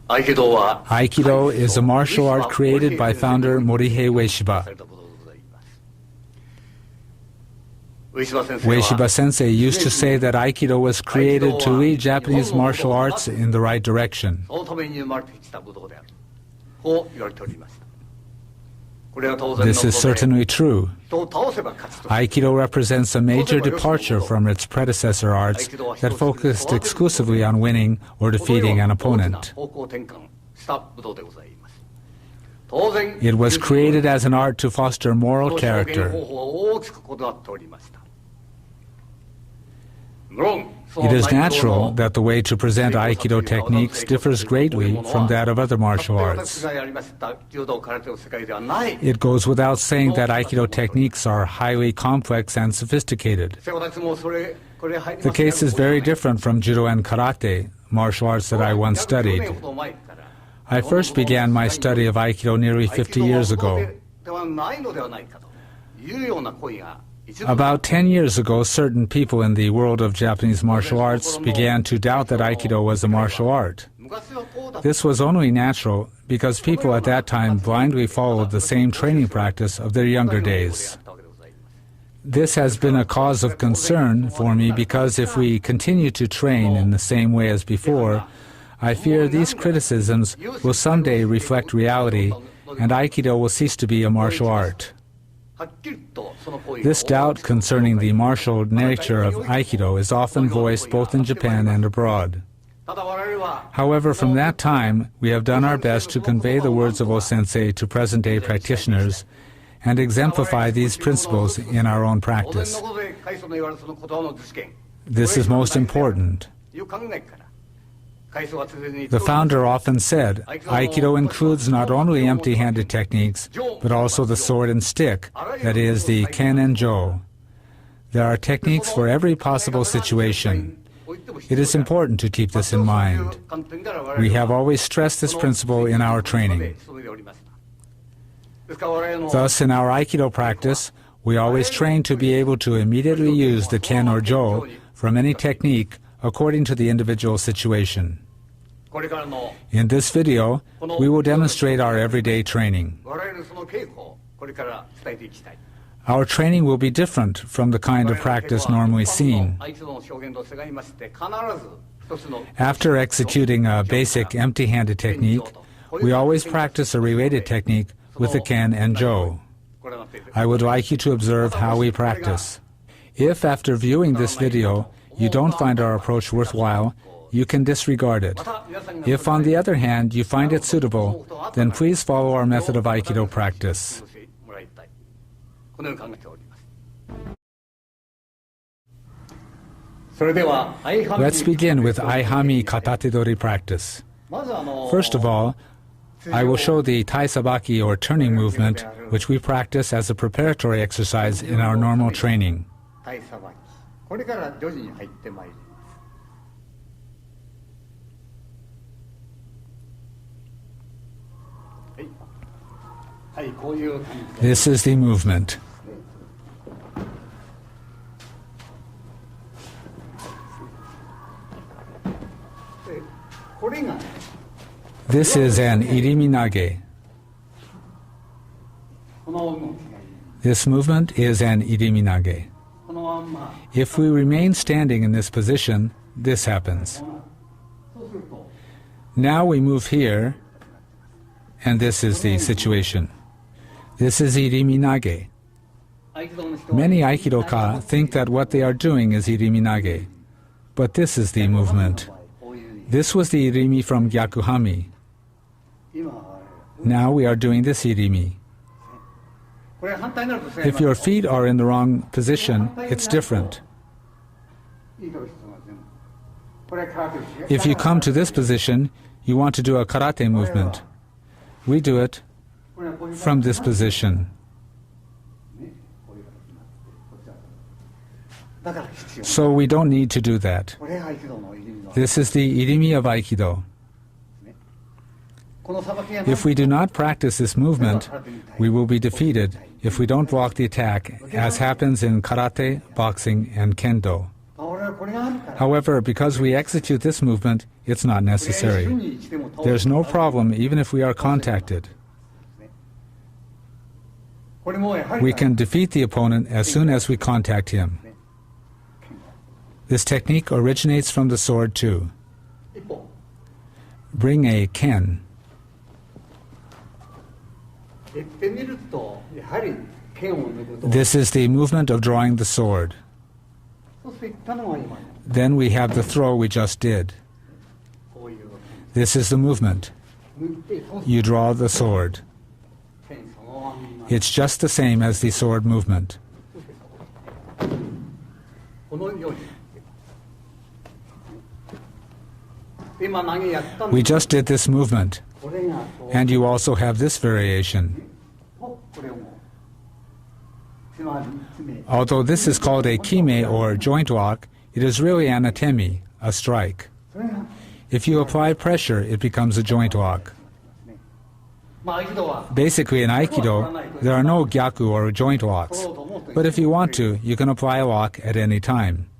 Aikido is a martial art created by founder Morihei Ueshiba. Ueshiba Sensei used to say that Aikido was created to lead Japanese martial arts in the right direction. This is certainly true. Aikido represents a major departure from its predecessor arts that focused exclusively on winning or defeating an opponent. It was created as an art to foster moral character. It is natural that the way to present Aikido techniques differs greatly from that of other martial arts. It goes without saying that Aikido techniques are highly complex and sophisticated. The case is very different from Judo and Karate, martial arts that I once studied. I first began my study of Aikido nearly 50 years ago. About 10 years ago, certain people in the world of Japanese martial arts began to doubt that Aikido was a martial art. This was only natural because people at that time blindly followed the same training practice of their younger days. This has been a cause of concern for me because if we continue to train in the same way as before, I fear these criticisms will someday reflect reality and Aikido will cease to be a martial art. This doubt concerning the martial nature of Aikido is often voiced both in Japan and abroad. However, from that time, we have done our best to convey the words of O-sensei to present-day practitioners and exemplify these principles in our own practice. This is most important. The founder often said, Aikido includes not only empty-handed techniques, but also the sword and stick, that is, the ken and jo. There are techniques for every possible situation. It is important to keep this in mind. We have always stressed this principle in our training. Thus, in our Aikido practice, we always train to be able to immediately use the ken or jo from any technique according to the individual situation. In this video, we will demonstrate our everyday training. Our training will be different from the kind of practice normally seen. After executing a basic empty-handed technique, we always practice a related technique with the ken and jo. I would like you to observe how we practice. If after viewing this video you don't find our approach worthwhile, you can disregard it. If, on the other hand, you find it suitable, then please follow our method of Aikido practice. Let's begin with Aihanmi Katatedori practice. First of all, I will show the taisabaki or turning movement, which we practice as a preparatory exercise in our normal training. This is the movement. This is an irimi nage. This movement is an irimi nage. If we remain standing in this position, this happens. Now we move here, and this is the situation. This is irimi nage. Many Aikidoka think that what they are doing is irimi nage, but this is the movement. This was the irimi from Aihanmi. Now we are doing this irimi. If your feet are in the wrong position, it's different. If you come to this position, you want to do a karate movement. We do it from this position. So we don't need to do that. This is the irimi of Aikido. If we do not practice this movement, we will be defeated if we don't block the attack, as happens in karate, boxing, and kendo. However, because we execute this movement, it's not necessary. There's no problem even if we are contacted. We can defeat the opponent as soon as we contact him. This technique originates from the sword too. Bring a ken. This is the movement of drawing the sword. Then we have the throw we just did. This is the movement. You draw the sword. It's just the same as the sword movement. We just did this movement, and you also have this variation. Although this is called a kime or joint walk, it is really an atemi, a strike. If you apply pressure, it becomes a joint walk. Basically, in Aikido, there are no gyaku or joint walks, but if you want to, you can apply a walk at any time.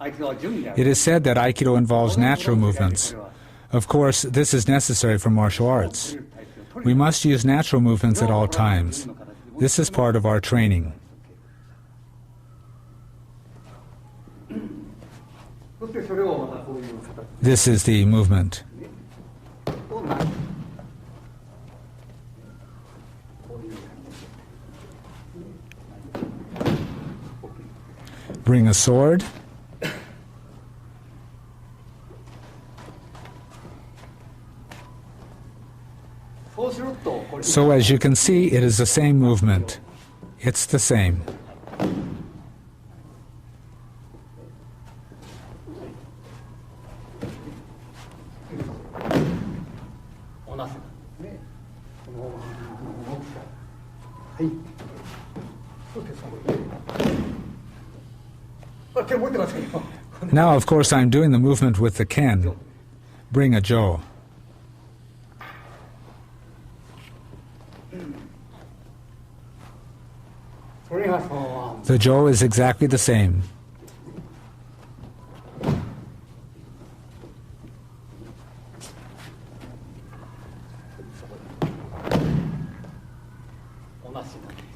It is said that Aikido involves natural movements. Of course, this is necessary for martial arts. We must use natural movements at all times. This is part of our training. This is the movement. Bring a sword. So as you can see, it is the same movement. It's the same. Now, of course, I'm doing the movement with the ken. Bring a jo. The jo is exactly the same.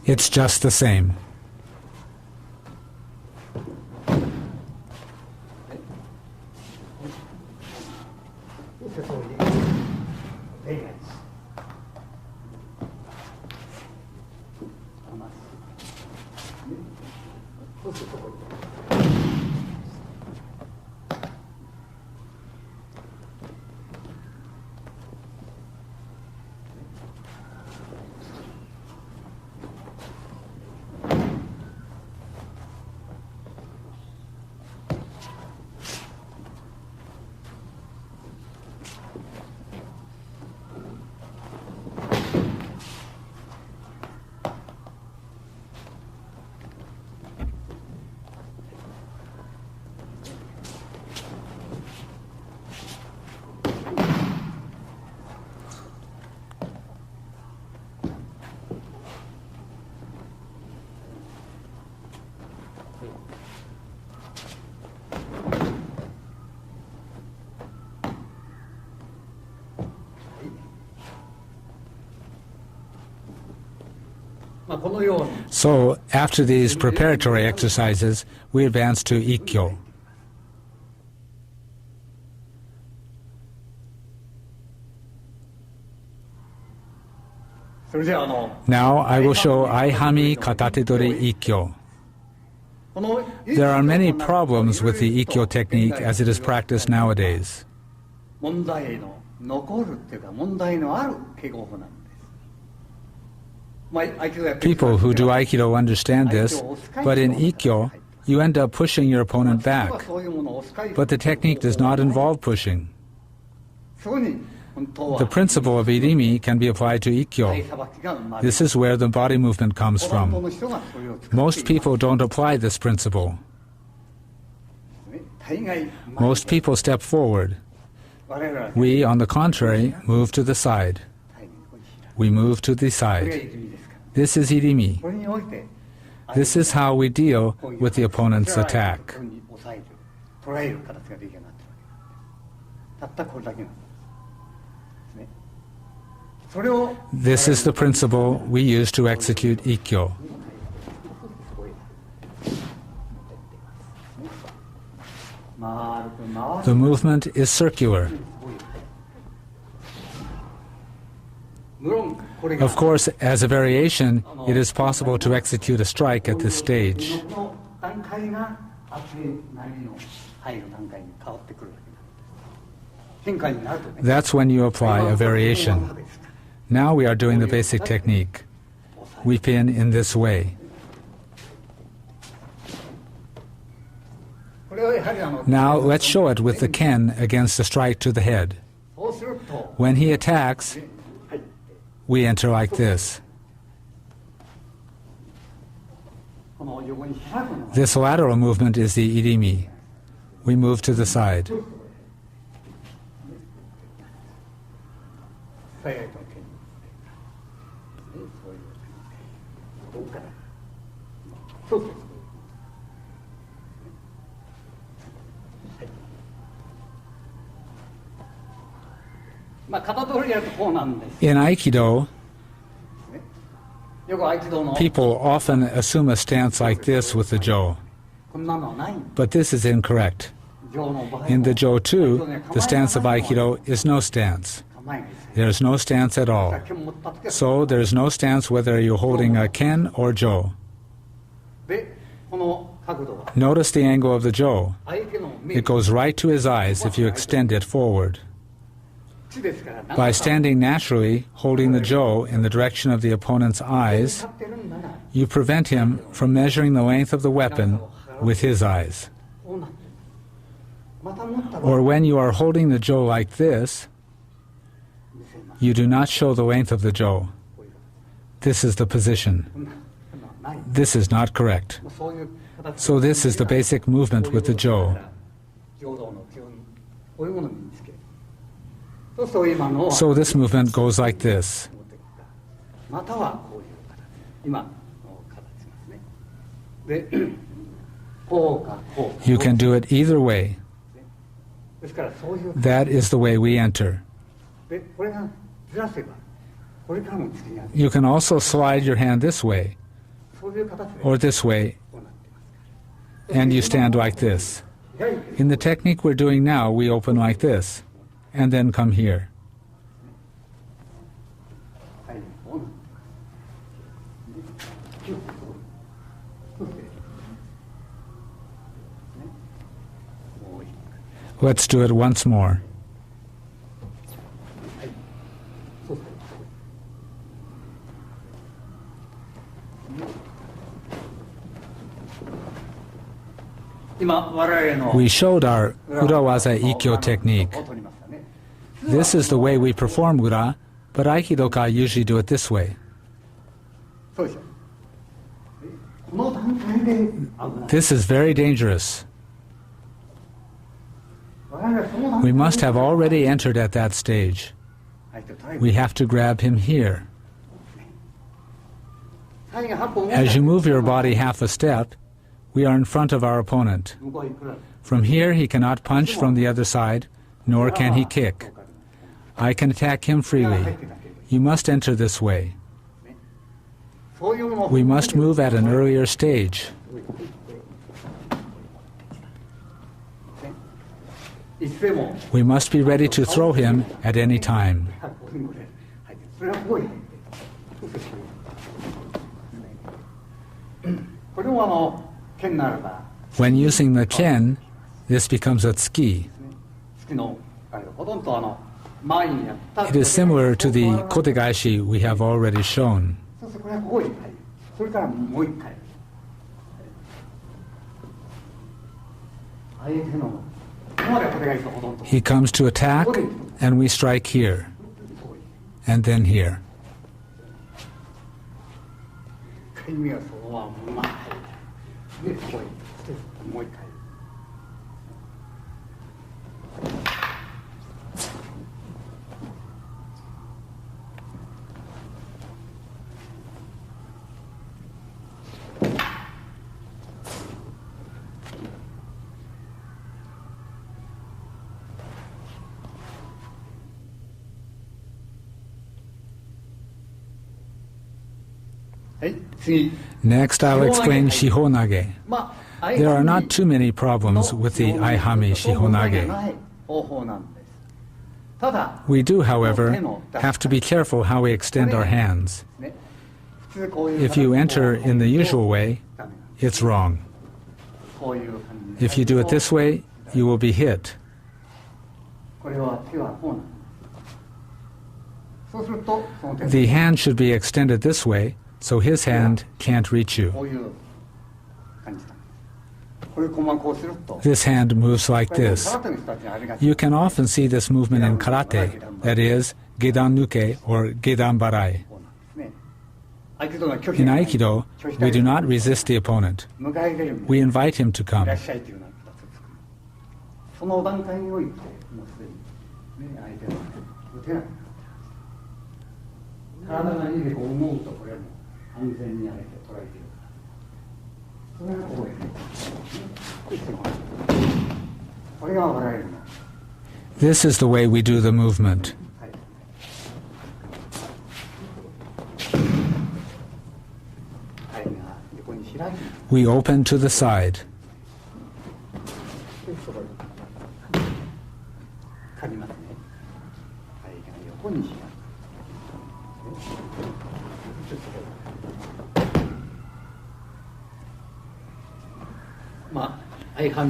It's just the same. So, after these preparatory exercises, we advance to Ikkyo. Now I will show Aihanmi Katatedori Ikkyo. There are many problems with the Ikkyo technique as it is practiced nowadays. People who do Aikido understand this, but in Ikkyo, you end up pushing your opponent back. But the technique does not involve pushing. The principle of Irimi can be applied to Ikkyo. This is where the body movement comes from. Most people don't apply this principle. Most people step forward. We, on the contrary, move to the side. We move to the side. This is Irimi. This is how we deal with the opponent's attack. 捉える形ができるようになってるわけたったこれだけなんですね。それを This is the principle we use to execute Ikkyo. The movement is circular. Of course, as a variation, it is possible to execute a strike at this stage. That's when you apply a variation. Now we are doing the basic technique. We pin in this way. Now let's show it with the ken against a strike to the head. When he attacks, we enter like this. This lateral movement is the irimi. We move to the side. In Aikido, people often assume a stance like this with the jo. But this is incorrect. In the jo too, the stance of Aikido is no stance. There is no stance at all. So there is no stance whether you're holding a ken or jo. Notice the angle of the jo. It goes right to his eyes if you extend it forward. By standing naturally, holding the jo in the direction of the opponent's eyes, you prevent him from measuring the length of the weapon with his eyes. Or when you are holding the jo like this, you do not show the length of the jo. This is the position. This is not correct. So this is the basic movement with the jo. So this movement goes like this. You can do it either way. That is the way we enter. You can also slide your hand this way, or this way, and you stand like this. In the technique we're doing now, we open like this, and then come here. Let's do it once more. We showed our Urawaza Ikkyo technique. This is the way we perform Ura, but Aikidoka usually do it this way. This is very dangerous. We must have already entered at that stage. We have to grab him here. As you move your body half a step, we are in front of our opponent. From here he cannot punch from the other side, nor can he kick. I can attack him freely. You must enter this way. We must move at an earlier stage. We must be ready to throw him at any time. When using the ken, this becomes a tsuki. It is similar to the kotegaishi we have already shown. He comes to attack, and we strike here, and then here. Next, I'll explain Shihonage. There are not too many problems with the Aihanmi Shihonage. We do, however, have to be careful how we extend our hands. If you enter in the usual way, it's wrong. If you do it this way, you will be hit. The hand should be extended this way, so his hand can't reach you. This hand moves like this. You can often see this movement in karate, that is, gedan nuke or gedan barai. In Aikido, we do not resist the opponent. We invite him to come. This is the way we do the movement. We open to the side.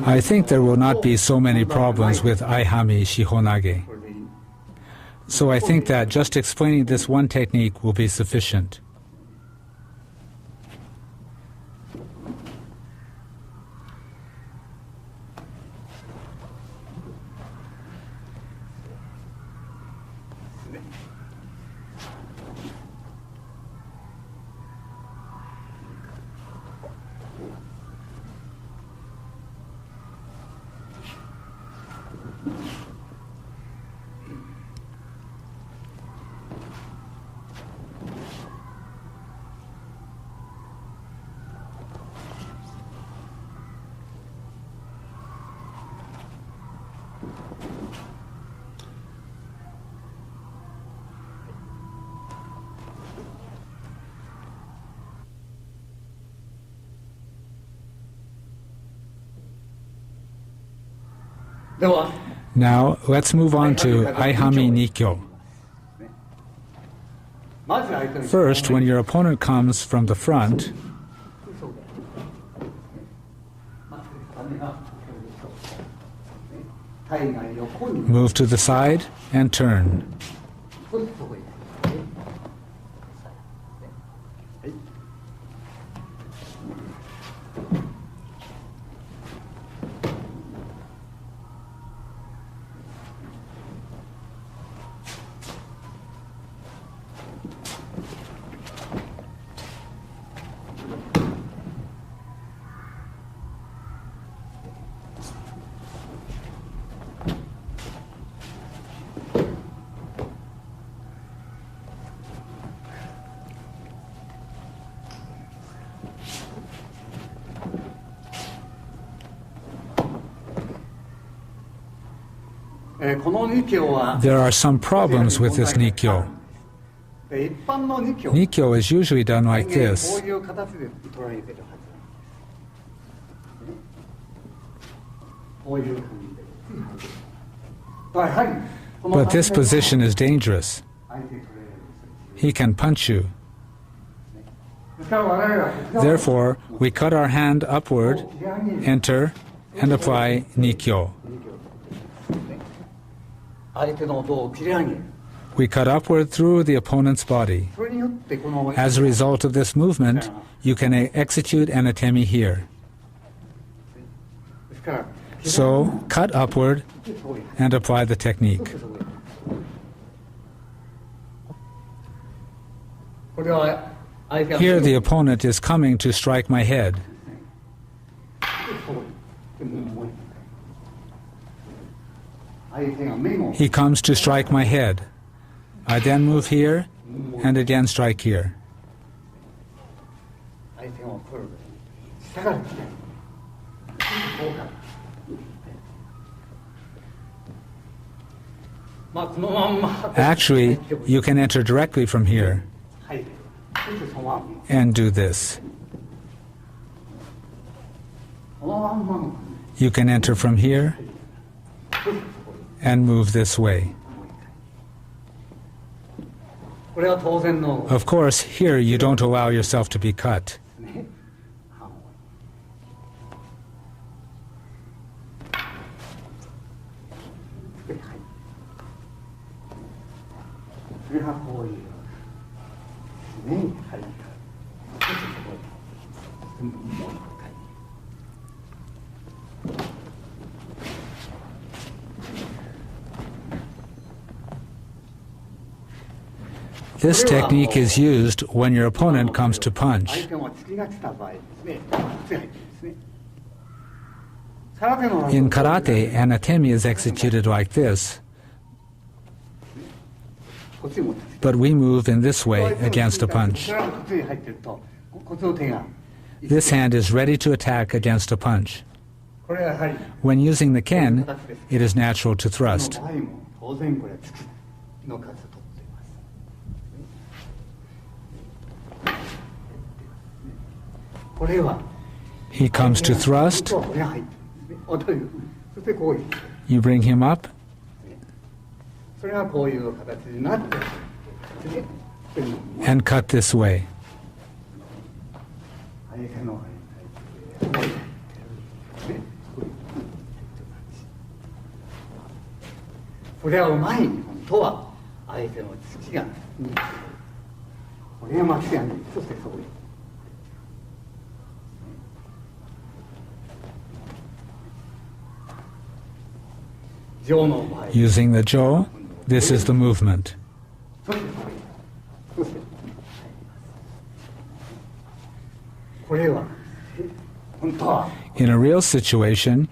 I think there will not be so many problems with Aihanmi Shihonage. So I think that just explaining this one technique will be sufficient. Now, let's move on to Aihanmi Nikyo. First, when your opponent comes from the front, move to the side and turn. There are some problems with this Nikyo. Nikyo is usually done like this. But this position is dangerous. He can punch you. Therefore, we cut our hand upward, enter, and apply Nikyo. We cut upward through the opponent's body. As a result of this movement, you can execute an atemi here. So, cut upward and apply the technique. Here the opponent is coming to strike my head. He comes to strike my head. I then move here and again strike here. Actually, you can enter directly from here. and do this. You can enter from here and move this way. Of course, here you don't allow yourself to be cut. This technique is used when your opponent comes to punch. In karate, an atemi is executed like this, but we move in this way against a punch. This hand is ready to attack against a punch. When using the ken, it is natural to thrust. He comes to thrust, you bring him up, and cut this way. Using the jo, this is the movement. In a real situation,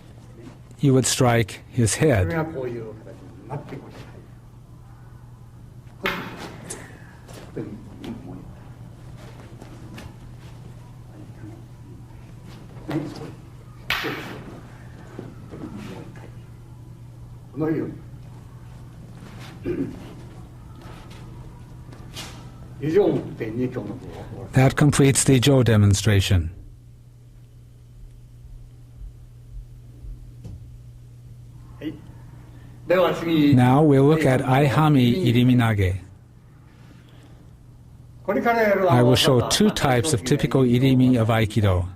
you would strike his head. That completes the jo demonstration. Now we'll look at Aihanmi Iriminage. I will show two types of typical irimi of Aikido.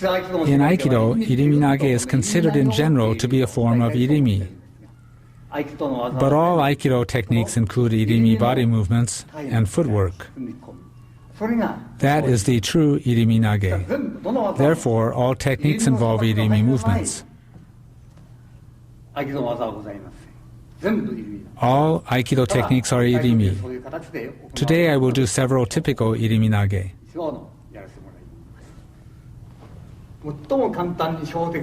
In Aikido, Iriminage is considered in general to be a form of irimi. But all Aikido techniques include irimi body movements and footwork. That is the true Iriminage. Therefore, all techniques involve irimi movements. All Aikido techniques are irimi. Today I will do several typical Iriminage.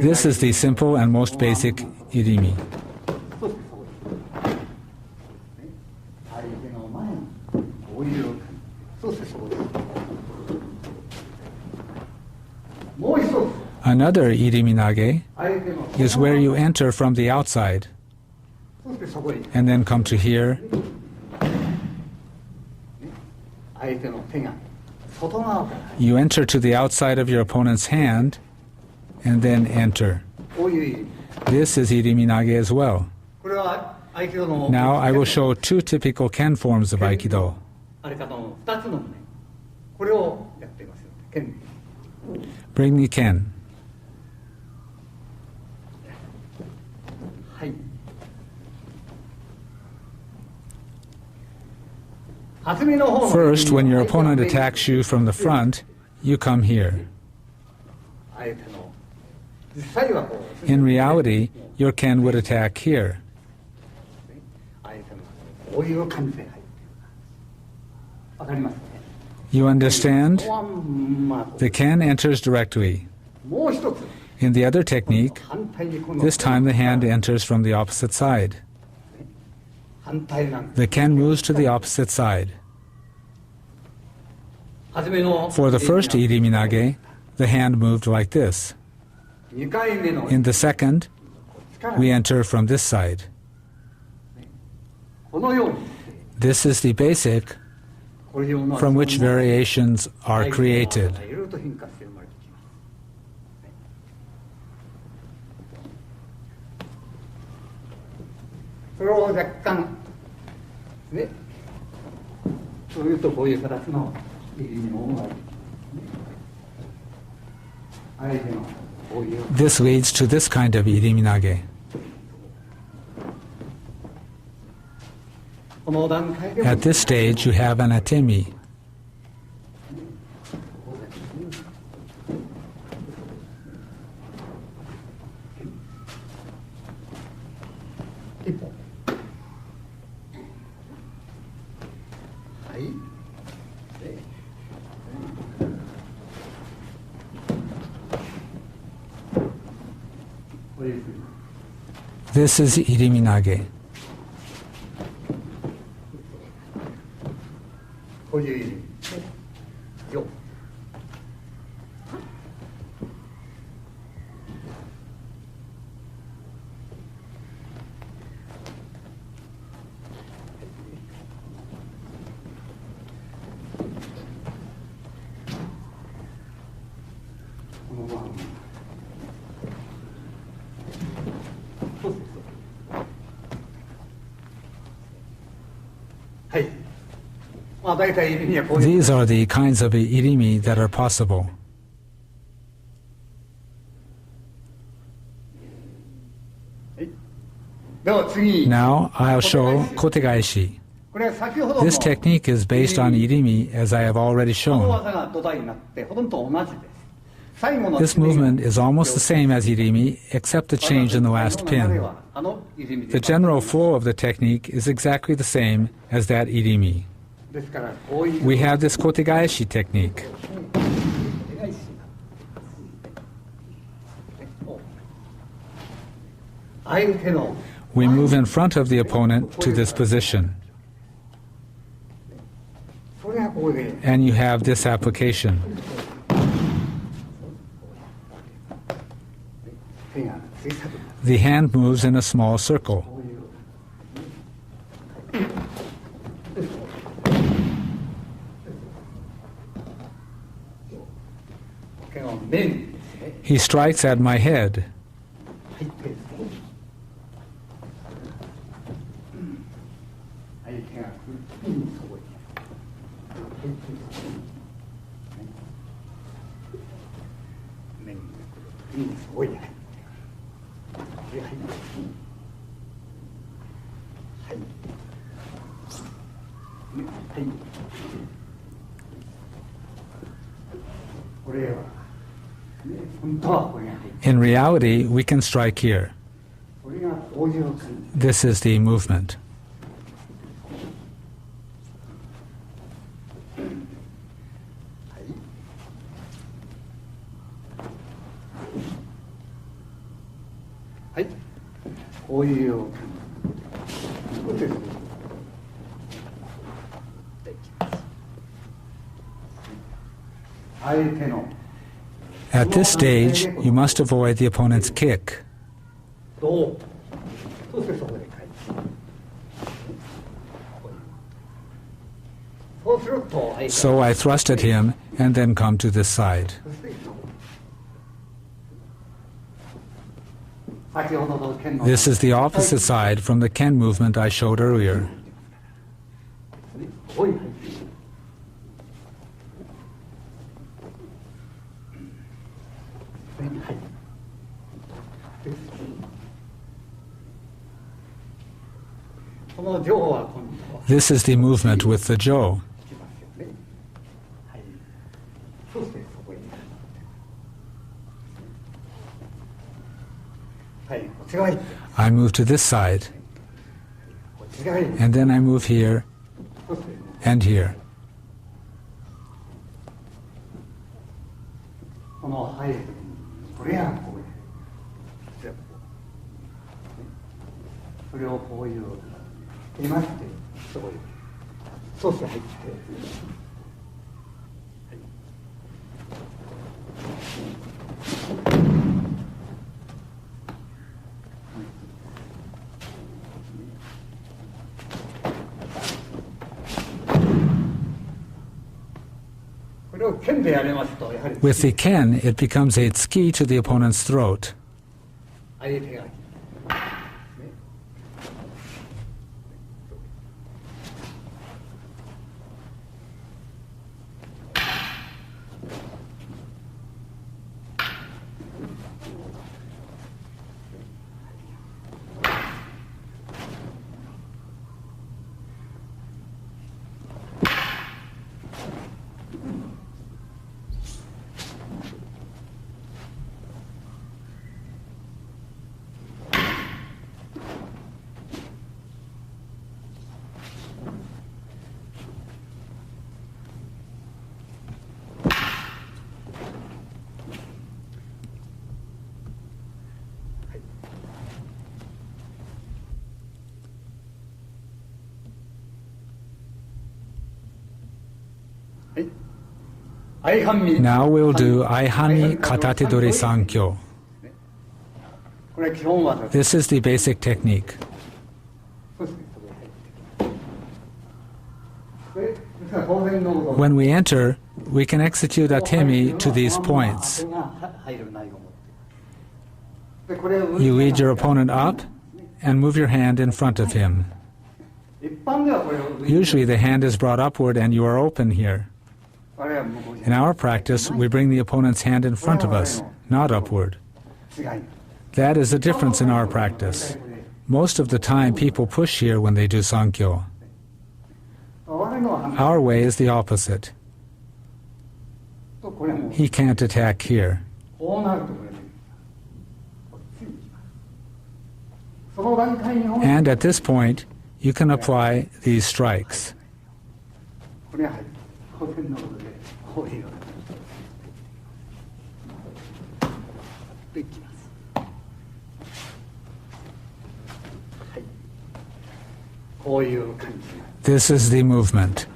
This is the simple and most basic irimi. Another iriminage is where you enter from the outside and then come to here you enter to the outside of your opponent's hand and then enter. This is iriminage as well. Now I will show two typical ken forms of Aikido. Bring the ken. First, when your opponent attacks you from the front, you come here. In reality, your ken would attack here. You understand? The ken enters directly. In the other technique, this time the hand enters from the opposite side. The ken moves to the opposite side. For the first iriminage, the hand moved like this. In the second, we enter from this side. This is the basic from which variations are created. This leads to this kind of iriminage. At this stage, you have an atemi. This is iriminage. These are the kinds of irimi that are possible. Now I'll show kotegaeshi. This technique is based on irimi, as I have already shown. This movement is almost the same as irimi, except the change in the last pin. The general flow of the technique is exactly the same as that irimi. We have this kotegaeshi technique. We move in front of the opponent to this position. And you have this application. The hand moves in a small circle. He strikes at my head. In reality, we can strike here. This is the movement. At this stage, you must avoid the opponent's kick. So I thrust at him and then come to this side. This is the opposite side from the Ken movement I showed earlier. This is the movement with the jo. I move to this side, and then I move here and here. With the ken, it becomes a tsuki to the opponent's throat. Now we'll do Aihanmi Katatedori Sankyo. This is the basic technique. When we enter, we can execute atemi to these points. You lead your opponent up and move your hand in front of him. Usually the hand is brought upward and you are open here. In our practice, we bring the opponent's hand in front of us, not upward. That is the difference in our practice. Most of the time, people push here when they do Sankyo. Our way is the opposite. He can't attack here. And at this point, you can apply these strikes. This is the movement.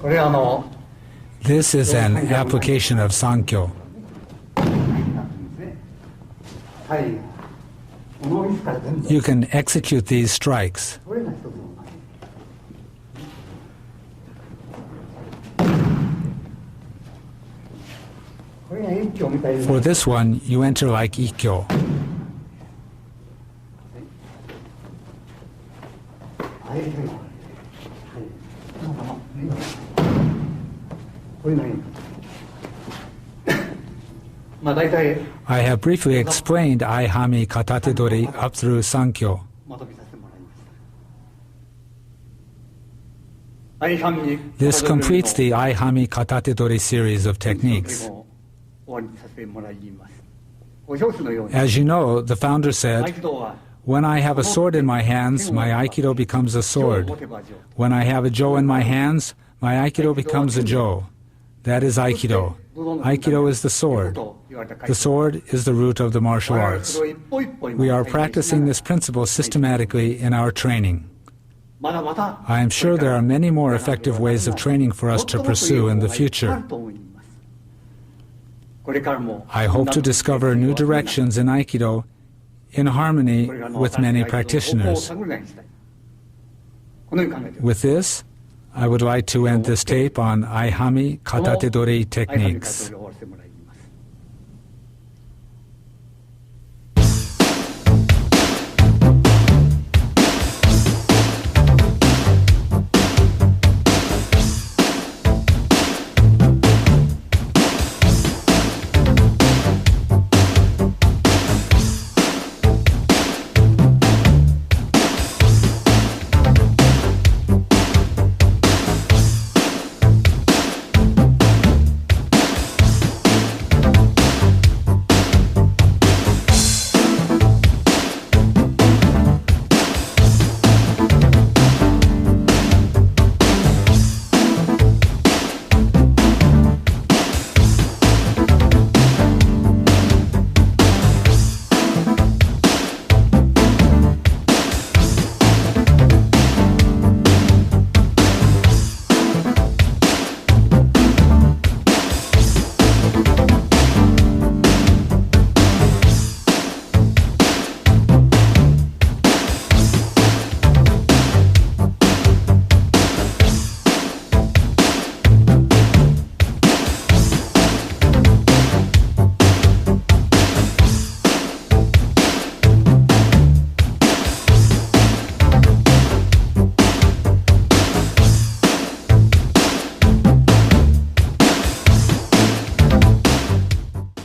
これはThis is an application of Sankyo. はい。この椅子から全部。 You can execute these strikes. これが一つの。これが一挙みたいな。 For this one, you enter like Ikkyo. はい。これがいい。まあ大体。 I have briefly explained Aihanmi Katatedori up through Sankyo. まとめさせてもらいました。Aihanmi This completes the Aihanmi Katatedori series of techniques. 終わりにさせてもらいます。ご表紙のように。 As you know, the founder said, 合気道は when I have a sword in my hands, my Aikido becomes a sword. When I have a jo in my hands, my Aikido becomes a jo. That is Aikido. Aikido is the sword. The sword is the root of the martial arts. We are practicing this principle systematically in our training. I am sure there are many more effective ways of training for us to pursue in the future. I hope to discover new directions in Aikido in harmony with many practitioners. With this, I would like to end this tape on Aihanmi Katatedori techniques.